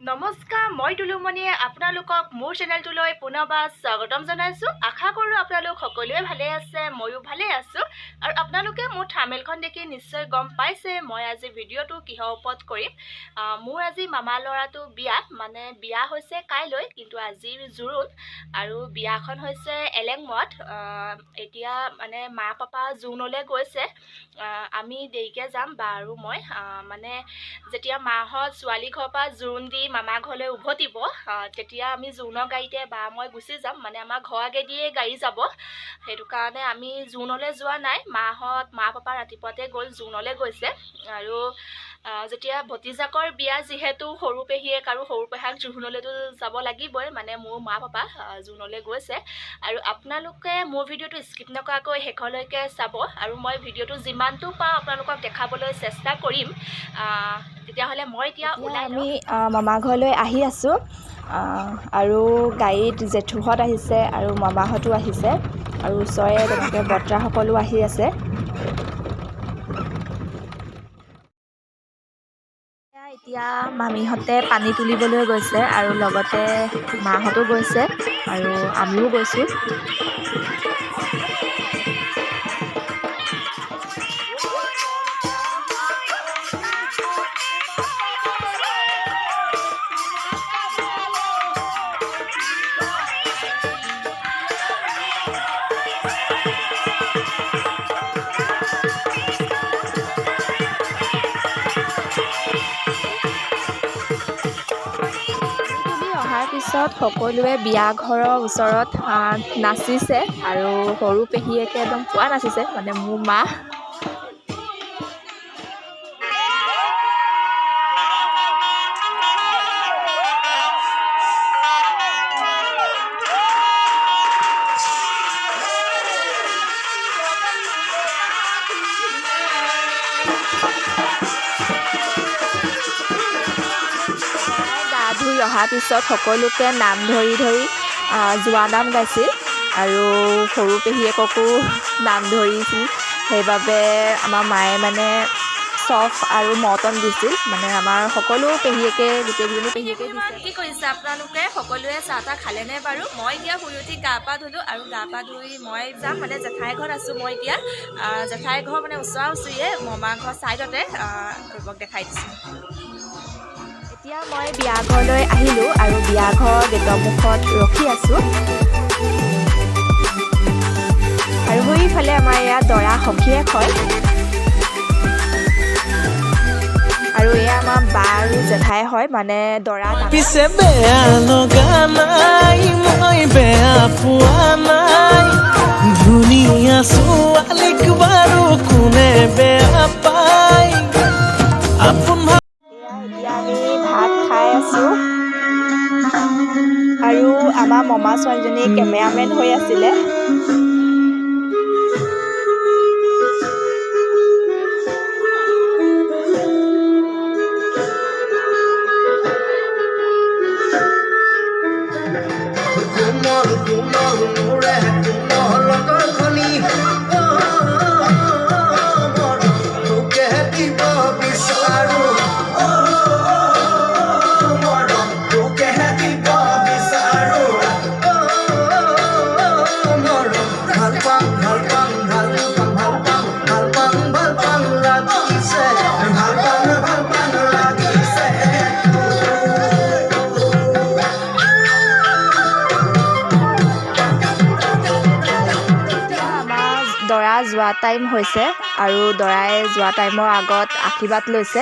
নমস্কাৰ, মই টুলুমণিয়ে আপোনালোকক মোৰ চেনেলটোলৈ পুনৰবাৰ স্বাগতম জনাইছোঁ। আশা কৰোঁ আপোনালোক সকলোৱে ভালে আছে, ময়ো ভালে আছোঁ। আৰু আপোনালোকে মোৰ থাম্বনেইলখন দেখি নিশ্চয় গম পাইছে মই আজি ভিডিঅ'টো কিহৰ ওপৰত কৰিম। মোৰ আজি মামা ল'ৰাটো বিয়া হৈছে কাইলৈ, কিন্তু আজিৰ জোৰোণ। আৰু বিয়াখন হৈছে এলেংমত। এতিয়া মানে মা পাপা জোৰোণলৈ গৈছে। আমি দেৰিকৈ যাম, বা আৰু মই যেতিয়া মাহঁত ছোৱালী ঘৰৰ পৰা জোৰোণ দি মামা ঘৰলৈ উভতিব, তেতিয়া আমি জোৰোণৰ গাড়ীতে বা মই গুচি যাম। আমাৰ ঘৰ আগেদিয়ে গাড়ী যাব, সেইটো কাৰণে আমি জোৰোণলৈ যোৱা নাই। মা পাপা ৰাতিপুৱাতে জোৰোণলৈ গৈছে। আৰু যেতিয়া ভতিজাকৰ বিয়া, যিহেতু সৰু পেহীয়েক আৰু সৰু পেহাক জোৰোণলৈতো যাব লাগিবই, মোৰ মা পাপা জোৰোণলৈ গৈছে। আৰু আপোনালোকে মোৰ ভিডিঅ'টো স্কিপ নকৰাকৈ শেষলৈকে চাব, আৰু মই ভিডিঅ'টো যিমানটো পাওঁ আপোনালোকক দেখাবলৈ চেষ্টা কৰিম। তেতিয়াহ'লে মই এতিয়া আমি মামা ঘৰলৈ আহি আছোঁ, আৰু গাড়ীত জেঠুহঁত আহিছে আৰু মামাহঁতো আহিছে, আৰু ওচৰৰে তেনেকৈ বৰ্তাসকলো আহি আছে। এতিয়া মামীহঁতে পানী তুলিবলৈ গৈছে, আৰু লগতে মাহঁতো গৈছে, আৰু আমিও গৈছোঁ। অহাৰ পিছত সকলোৱে বিয়া ঘৰৰ ওচৰত নাচিছে, আৰু সৰু পেহীয়েকে একদম পুৰা নাচিছে, মোৰ মা। ধুই অহাৰ পিছত সকলোকে নাম ধৰি জোৱা নাম গাইছিল, আৰু সৰু পেহীয়েককো নাম ধৰিছিল। সেইবাবে আমাৰ মায়ে চফ আৰু মৰ্টন দিছিল, আমাৰ সকলো পেহীয়েকে, গোটেইকেইজনী পেহীয়েকে দিছে। কি কৰিছে আপোনালোকে? সকলোৱে চাহ তাহ খালেনে বাৰু? মই এতিয়া শুই উঠি গা পা ধুলোঁ, আৰু গা পা ধুই মই যাম জেঠাই ঘৰত আছোঁ। মই এতিয়া জেঠাই ঘৰ ওচৰা ওচৰিয়ে, মামা ঘৰ ছাইডতে, দেখাই দিছোঁ। এতিয়া মই বিয়া ঘৰলৈ আহিলোঁ, আৰু বিয়া ঘৰৰ গেটৰ মুখত ৰখি আছোঁ। আৰু সেইফালে আমাৰ ইয়াত দৰা সখীয়েক হয়, আৰু এয়া আমাৰ বা আৰু জেঠাই হয়, দৰা পিছে বেয়া লগা নাই, মই বেয়া পোৱা নাই, ধুনীয়া ছোৱালীক বাৰু কোনে বেয়া পায়। এতিয়া আমি ভাত খাই আছোঁ, আৰু আমাৰ মমা ছোৱালীজনী কেমেৰামেন হৈ আছিলে। দৰা যোৱা টাইম হৈছে, আৰু দৰাই যোৱা টাইমৰ আগত আশীৰ্বাদ লৈছে।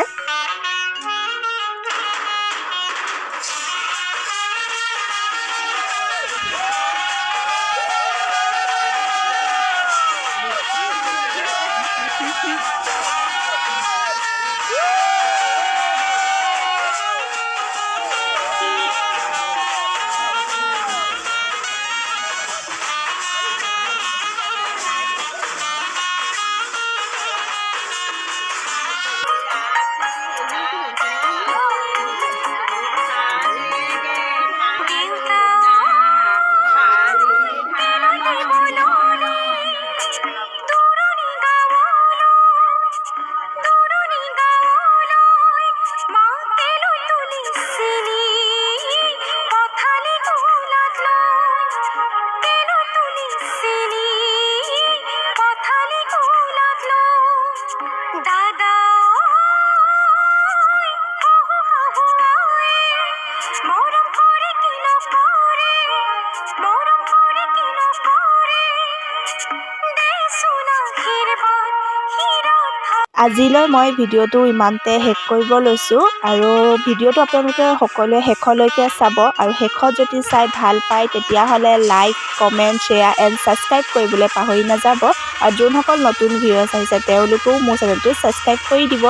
আজিলৈ মই ভিডিঅ'টো ইমানতে শেষ কৰিব লৈছোঁ আৰু ভিডিঅ'টো আপোনালোকে সকলোৱে শেষলৈকে চাব আৰু শেষত যদি চাই ভাল পায় তেতিয়াহ'লে like comment share and subscribe কৰিবলৈ পাহৰি নাযাব আৰু যোনসকল নতুন ভিউৱাৰ্ছ আহিছে তেওঁলোকেও মোৰ চেনেলটো ছাবস্ক্ৰাইব কৰি দিব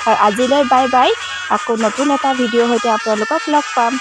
আৰু আজিলৈ বাই বাই আকৌ নতুন এটা ভিডিঅ'ৰ সৈতে আপোনালোকক লগ পাম।